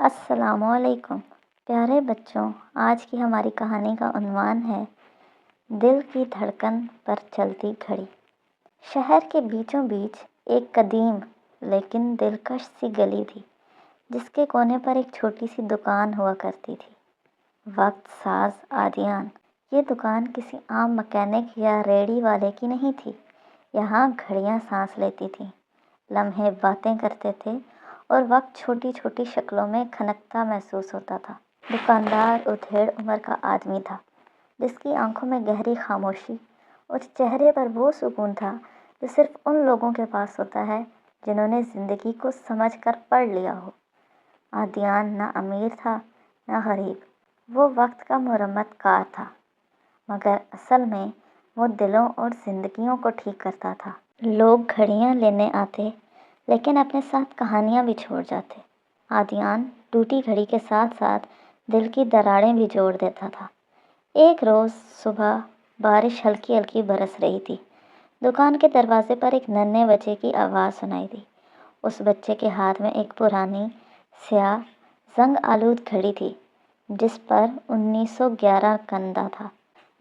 السلام علیکم پیارے بچوں، آج کی ہماری کہانی کا عنوان ہے دل کی دھڑکن پر چلتی گھڑی۔ شہر کے بیچوں بیچ ایک قدیم لیکن دلکش سی گلی تھی جس کے کونے پر ایک چھوٹی سی دکان ہوا کرتی تھی، وقت ساز عادیان۔ یہ دکان کسی عام مکینک یا ریڑھی والے کی نہیں تھی، یہاں گھڑیاں سانس لیتی تھیں، لمحے باتیں کرتے تھے اور وقت چھوٹی چھوٹی شکلوں میں کھنکتا محسوس ہوتا تھا۔ دکاندار ادھیڑ عمر کا آدمی تھا جس کی آنکھوں میں گہری خاموشی اور چہرے پر وہ سکون تھا جو صرف ان لوگوں کے پاس ہوتا ہے جنہوں نے زندگی کو سمجھ کر پڑھ لیا ہو۔ عادیان نہ امیر تھا نہ غریب، وہ وقت کا مرمت کار تھا، مگر اصل میں وہ دلوں اور زندگیوں کو ٹھیک کرتا تھا۔ لوگ گھڑیاں لینے آتے لیکن اپنے ساتھ کہانیاں بھی چھوڑ جاتے۔ عادیان ٹوٹی گھڑی کے ساتھ ساتھ دل کی دراڑیں بھی جوڑ دیتا تھا۔ ایک روز صبح بارش ہلکی ہلکی برس رہی تھی۔ دکان کے دروازے پر ایک ننھے بچے کی آواز سنائی دی۔ اس بچے کے ہاتھ میں ایک پرانی سیاہ زنگ آلود گھڑی تھی جس پر 1911 کندہ تھا۔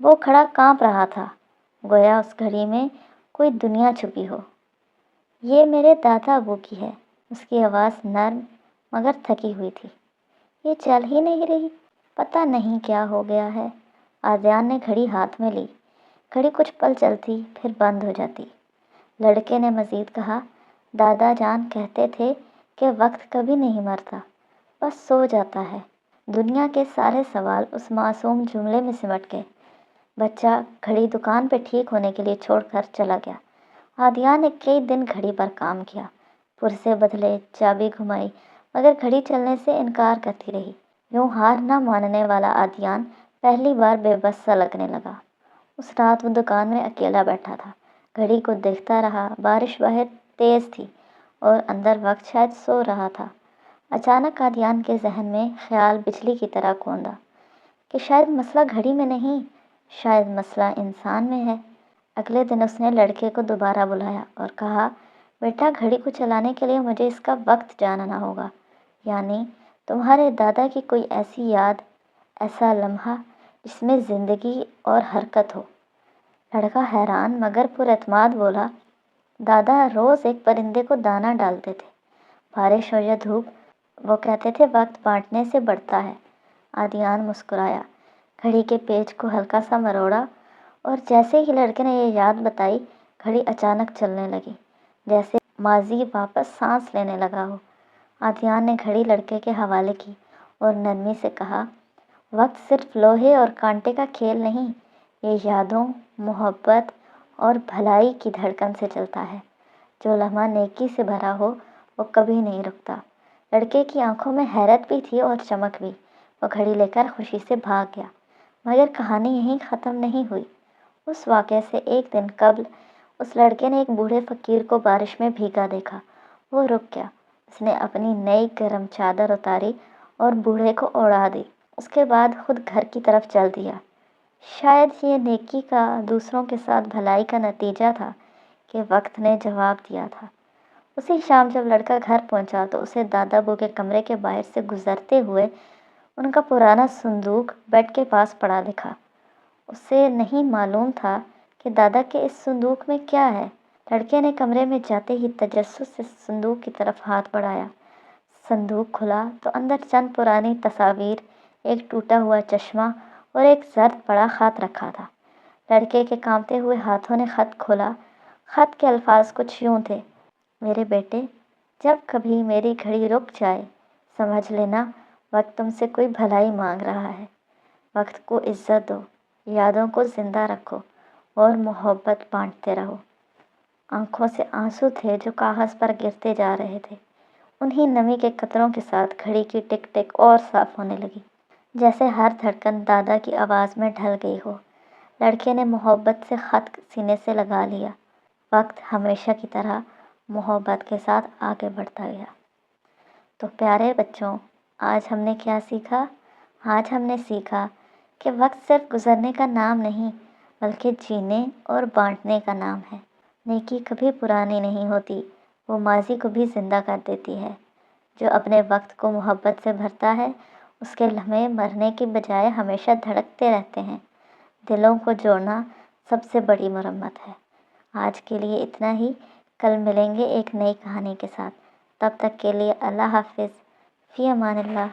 وہ کھڑا کانپ رہا تھا، گویا اس گھڑی میں کوئی دنیا چھپی ہو۔ یہ میرے دادا ابو کی ہے، اس کی آواز نرم مگر تھکی ہوئی تھی۔ یہ چل ہی نہیں رہی، پتہ نہیں کیا ہو گیا ہے۔ عادیان نے گھڑی ہاتھ میں لی۔ گھڑی کچھ پل چلتی پھر بند ہو جاتی۔ لڑکے نے مزید کہا، دادا جان کہتے تھے کہ وقت کبھی نہیں مرتا، بس سو جاتا ہے۔ دنیا کے سارے سوال اس معصوم جملے میں سمٹ گئے۔ بچہ گھڑی دکان پہ ٹھیک ہونے کے لیے چھوڑ کر چلا گیا۔ عادیان نے کئی دن گھڑی پر کام کیا، پرزے بدلے، چابی گھمائی، مگر گھڑی چلنے سے انکار کرتی رہی۔ یوں ہار نہ ماننے والا عادیان پہلی بار بے بس سا لگنے لگا۔ اس رات وہ دکان میں اکیلا بیٹھا تھا، گھڑی کو دیکھتا رہا۔ بارش باہر تیز تھی اور اندر وقت شاید سو رہا تھا۔ اچانک عادیان کے ذہن میں خیال بجلی کی طرح کوندا کہ شاید مسئلہ گھڑی میں نہیں، شاید مسئلہ انسان میں ہے۔ اگلے دن اس نے لڑکے کو دوبارہ بلایا اور کہا، بیٹا گھڑی کو چلانے کے لیے مجھے اس کا وقت جاننا ہوگا، یعنی تمہارے دادا کی کوئی ایسی یاد، ایسا لمحہ جس میں زندگی اور حرکت ہو۔ لڑکا حیران مگر پر اعتماد بولا، دادا روز ایک پرندے کو دانہ ڈالتے تھے، بارش ہو یا دھوپ، وہ کہتے تھے وقت بانٹنے سے بڑھتا ہے۔ عادیان مسکرایا، گھڑی کے پیچ کو ہلکا سا مروڑا اور جیسے ہی لڑکے نے یہ یاد بتائی، گھڑی اچانک چلنے لگی، جیسے ماضی واپس سانس لینے لگا ہو۔ عادیان نے گھڑی لڑکے کے حوالے کی اور نرمی سے کہا، وقت صرف لوہے اور کانٹے کا کھیل نہیں، یہ یادوں، محبت اور بھلائی کی دھڑکن سے چلتا ہے۔ جو لمحہ نیکی سے بھرا ہو وہ کبھی نہیں رکتا۔ لڑکے کی آنکھوں میں حیرت بھی تھی اور چمک بھی۔ وہ گھڑی لے کر خوشی سے بھاگ گیا، مگر کہانی یہیں ختم نہیں ہوئی۔ اس واقعے سے ایک دن قبل اس لڑکے نے ایک بوڑھے فقیر کو بارش میں بھیگا دیکھا۔ وہ رک گیا، اس نے اپنی نئی گرم چادر اتاری اور بوڑھے کو اوڑھا دی، اس کے بعد خود گھر کی طرف چل دیا۔ شاید یہ نیکی کا، دوسروں کے ساتھ بھلائی کا نتیجہ تھا کہ وقت نے جواب دیا تھا۔ اسی شام جب لڑکا گھر پہنچا تو اسے دادا ابو کے کمرے کے باہر سے گزرتے ہوئے ان کا پرانا صندوق بیڈ کے پاس پڑا دکھا۔ اسے نہیں معلوم تھا کہ دادا کے اس صندوق میں کیا ہے۔ لڑکے نے کمرے میں جاتے ہی تجسس سے صندوق کی طرف ہاتھ بڑھایا۔ صندوق کھلا تو اندر چند پرانی تصاویر، ایک ٹوٹا ہوا چشمہ اور ایک زرد پڑا خط رکھا تھا۔ لڑکے کے کانپتے ہوئے ہاتھوں نے خط کھولا۔ خط کے الفاظ کچھ یوں تھے، میرے بیٹے، جب کبھی میری گھڑی رک جائے، سمجھ لینا وقت تم سے کوئی بھلائی مانگ رہا ہے۔ وقت کو عزت دو، یادوں کو زندہ رکھو اور محبت بانٹتے رہو۔ آنکھوں سے آنسو تھے جو کاغذ پر گرتے جا رہے تھے۔ انہی نمی کے قطروں کے ساتھ گھڑی کی ٹک ٹک اور صاف ہونے لگی، جیسے ہر دھڑکن دادا کی آواز میں ڈھل گئی ہو۔ لڑکے نے محبت سے خط سینے سے لگا لیا۔ وقت ہمیشہ کی طرح محبت کے ساتھ آگے بڑھتا گیا۔ تو پیارے بچوں، آج ہم نے کیا سیکھا؟ آج ہم نے سیکھا کہ وقت صرف گزرنے کا نام نہیں بلکہ جینے اور بانٹنے کا نام ہے۔ نیکی کبھی پرانی نہیں ہوتی، وہ ماضی کو بھی زندہ کر دیتی ہے۔ جو اپنے وقت کو محبت سے بھرتا ہے اس کے لمحے مرنے کی بجائے ہمیشہ دھڑکتے رہتے ہیں۔ دلوں کو جوڑنا سب سے بڑی مرمت ہے۔ آج کے لیے اتنا ہی، کل ملیں گے ایک نئی کہانی کے ساتھ۔ تب تک کے لیے اللہ حافظ، فی امان اللہ۔